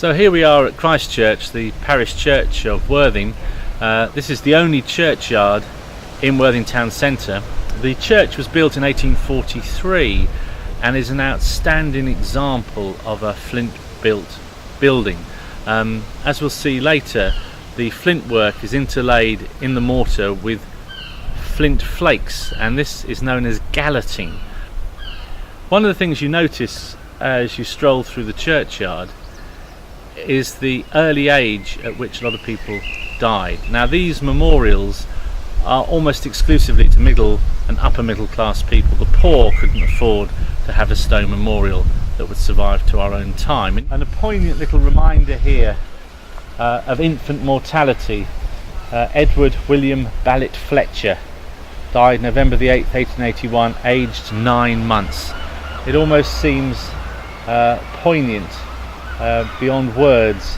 So here we are at Christchurch, the parish church of Worthing. This is the only churchyard in Worthing Town Centre. The church was built in 1843 and is an outstanding example of a flint built building. As we'll see later, the flint work is interlaid in the mortar with flint flakes, and this is known as Gallatin. One of the things you notice as you stroll through the churchyard is the early age at which a lot of people died. Now, these memorials are almost exclusively to middle and upper middle class people. The poor couldn't afford to have a stone memorial that would survive to our own time. And a poignant little reminder here of infant mortality. Edward William Ballett Fletcher died November the 8th, 1881, aged 9 months. It almost seems poignant beyond words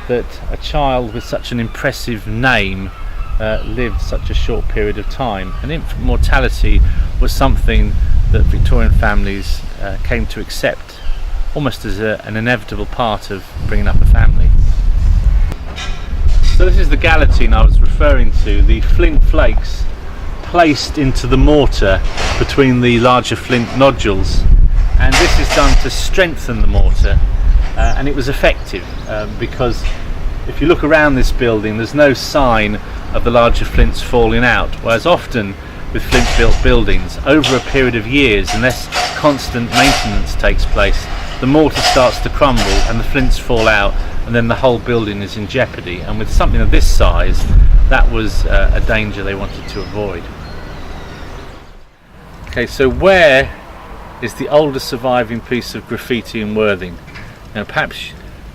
that a child with such an impressive name lived such a short period of time. And infant mortality was something that Victorian families came to accept almost as an inevitable part of bringing up a family. So this is the Gallatin I was referring to, the flint flakes placed into the mortar between the larger flint nodules, and this is done to strengthen the mortar. And it was effective because if you look around this building, there's no sign of the larger flints falling out, whereas often with flint built buildings, over a period of years, unless constant maintenance takes place, the mortar starts to crumble and the flints fall out, and then the whole building is in jeopardy. And with something of this size, that was a danger they wanted to avoid. Okay, so where is the oldest surviving piece of graffiti in Worthing? Now, perhaps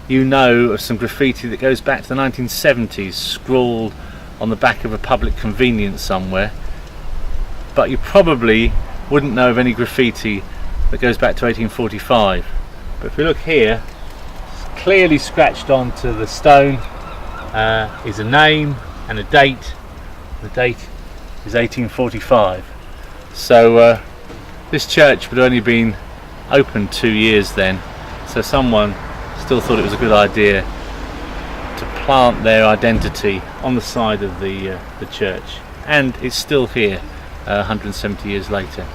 you know of some graffiti that goes back to the 1970s, scrawled on the back of a public convenience somewhere, but you probably wouldn't know of any graffiti that goes back to 1845. But if we look here, clearly scratched onto the stone is a name and a date. The date is 1845. So this church would only been open 2 years then. So someone still thought it was a good idea to plant their identity on the side of the church, and it's still here 170 years later.